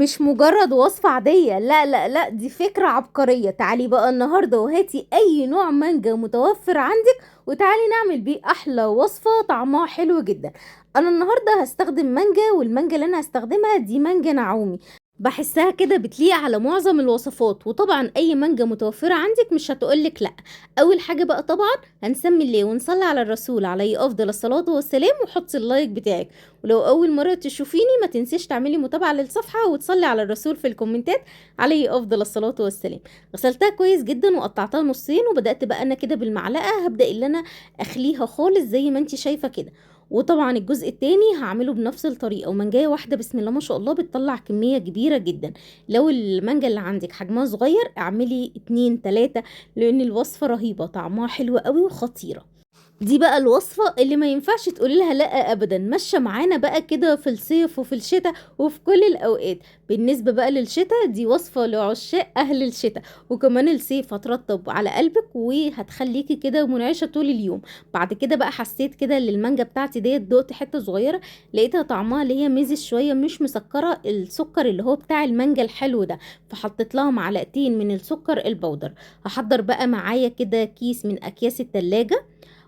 مش مجرد وصفة عادية، لا لا لا، دي فكرة عبقرية. تعالي بقى النهاردة وهاتي اي نوع مانجا متوفر عندك وتعالي نعمل بيه احلى وصفة طعمها حلو جدا. انا النهاردة هستخدم مانجا، والمانجا اللي انا هستخدمها دي مانجا نعومي. بحسها كده بتليق على معظم الوصفات، وطبعا اي مانجا متوفرة عندك مش هتقولك لا. اول حاجة بقى طبعا هنسمي الله ونصلي على الرسول عليه افضل الصلاة والسلام، وحطي اللايك بتاعك. ولو اول مرة تشوفيني ما تنسيش تعملي متابعة للصفحة وتصلي على الرسول في الكومنتات عليه افضل الصلاة والسلام. غسلتها كويس جدا وقطعتها نصين، وبدأت بقى انا كده بالمعلقة هبدأ اللي انا اخليها خالص زي ما انت شايفة كده. وطبعا الجزء التاني هعمله بنفس الطريقة، ومانجاية واحدة بسم الله ما شاء الله بتطلع كمية كبيرة جدا. لو المانجا اللي عندك حجمها صغير اعملي 2 3، لان الوصفة رهيبة طعمها حلو قوي وخطيرة. دي بقى الوصفة اللي ما ينفعش تقولي لها لا ابدا، ماشيه معانا بقى كده في الصيف وفي الشتاء وفي كل الاوقات. بالنسبة بقى للشتاء دي وصفة لعشاق اهل الشتاء، وكمان الصيف هترطب على قلبك وهتخليكي كده منعشة طول اليوم. بعد كده بقى حسيت كده ان المانجا بتاعتي ديت دقت حتة صغيرة، لقيتها طعمها اللي هي ميزز شوية مش مسكرة، السكر اللي هو بتاع المانجا الحلو ده، فحطيت لها معلقتين من السكر البودر. هحضر بقى معايا كده كيس من اكياس التلاجة،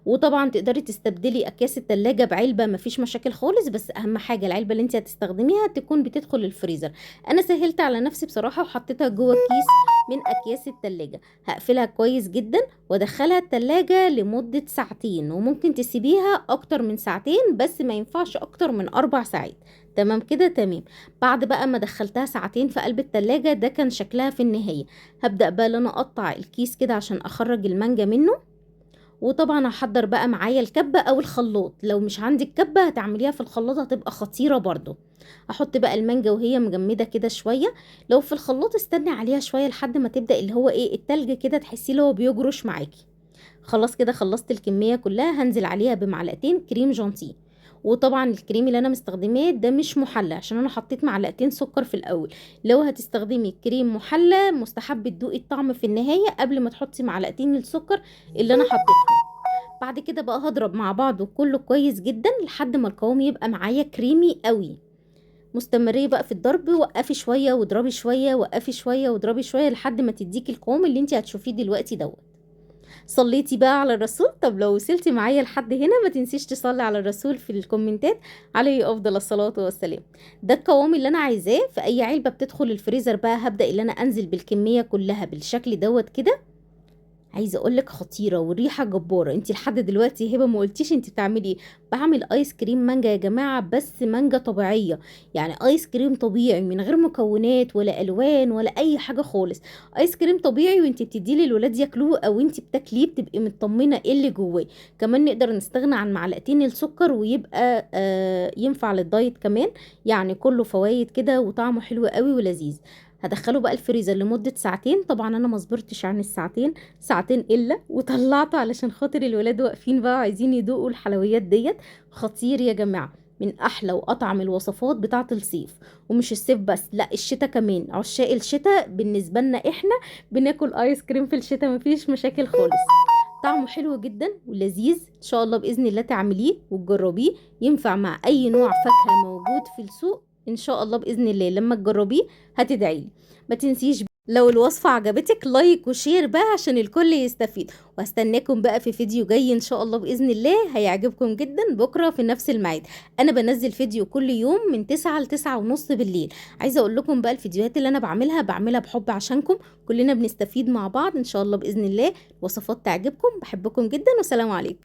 وطبعا تقدري تستبدلي اكياس التلاجة بعلبة مفيش مشاكل خالص، بس اهم حاجة العلبة اللي انت هتستخدميها تكون بتدخل الفريزر. انا سهلت على نفسي بصراحة وحطيتها جوه كيس من اكياس التلاجة. هقفلها كويس جدا وادخلها التلاجة لمدة ساعتين، وممكن تسيبيها اكتر من ساعتين بس ما ينفعش اكتر من 4 ساعات. تمام كده تمام. بعد بقى ما دخلتها ساعتين في قلب التلاجة، ده كان شكلها في النهاية. هبدأ بقى ان انا اقطع الكيس كده عشان اخرج المانجا منه. وطبعا هحضر بقى معايا الكبة او الخلاط، لو مش عندك كبة هتعمليها في الخلاط هتبقى خطيرة برضو. احط بقى المانجا وهي مجمدة كده شوية، لو في الخلاط استني عليها شوية لحد ما تبدأ اللي هو ايه التلج كده تحسيه اللي هو بيجرش معاكي. خلاص كده خلصت الكمية كلها، هنزل عليها بمعلقتين كريم جانتيه. وطبعا الكريم اللي انا مستخدماه ده مش محلى، عشان انا حطيت معلقتين سكر في الاول. لو هتستخدمي كريم محلى مستحب تدوقي الطعم في النهاية قبل ما تحطي معلقتين السكر اللي انا حطيتهم. بعد كده بقى هضرب مع بعضه كله كويس جدا لحد ما القوام يبقى معايا كريمي قوي. مستمريه بقى في الضرب، وقفي شويه واضربي شويه، وقفي شويه واضربي شويه لحد ما تديكي القوام اللي انت هتشوفيه دلوقتي دوت. صليتي بقى على الرسول؟ طب لو وصلتي معايا لحد هنا ما تنسيش تصلي على الرسول في الكومنتات عليه افضل الصلاة والسلام. ده القوام اللي انا عايزاه. في اي علبة بتدخل الفريزر بقى هبدأ اللي انا انزل بالكمية كلها بالشكل دوت كده. عايزه اقولك خطيره والريحه جباره. انت لحد دلوقتي هبه ما قلتيش انت بتعملي ايه. بعمل ايس كريم مانجا يا جماعه، بس مانجا طبيعيه، يعني ايس كريم طبيعي من غير مكونات ولا الوان ولا اي حاجه خالص. ايس كريم طبيعي، وانت بتديه للولاد ياكلوه او انت بتاكليه بتبقي مطمنه ايه اللي جواه. كمان نقدر نستغنى عن معلقتين السكر ويبقى ينفع للدايت كمان. يعني كله فوايد كده وطعمه حلو قوي ولذيذ. هدخله بقى الفريزر لمدة ساعتين. طبعا انا ما صبرتش عن الساعتين، ساعتين الا وطلعته علشان خاطر الولاد واقفين بقى عايزين يدوقوا الحلويات ديت. خطير يا جماعة، من احلى واطعم الوصفات بتاعة الصيف. ومش الصيف بس، لا الشتاء كمان. عشاق الشتاء بالنسبة لنا احنا بناكل ايس كريم في الشتاء مفيش مشاكل خالص. طعمه حلو جدا ولذيذ، ان شاء الله باذن الله تعمليه وتجربيه. ينفع مع اي نوع فاكهة موجود في السوق ان شاء الله باذن الله. لما تجربيه هتدعيلي. ما تنسيش لو الوصفة عجبتك لايك وشير بقى عشان الكل يستفيد. وهستناكم بقى في فيديو جاي ان شاء الله باذن الله هيعجبكم جدا بكرة في نفس الميعاد. انا بنزل فيديو كل يوم من 9 ل 9 ونص بالليل. عايزة اقول لكم بقى الفيديوهات اللي انا بعملها بحب عشانكم كلنا بنستفيد مع بعض ان شاء الله باذن الله. وصفات تعجبكم، بحبكم جدا، وسلام عليكم.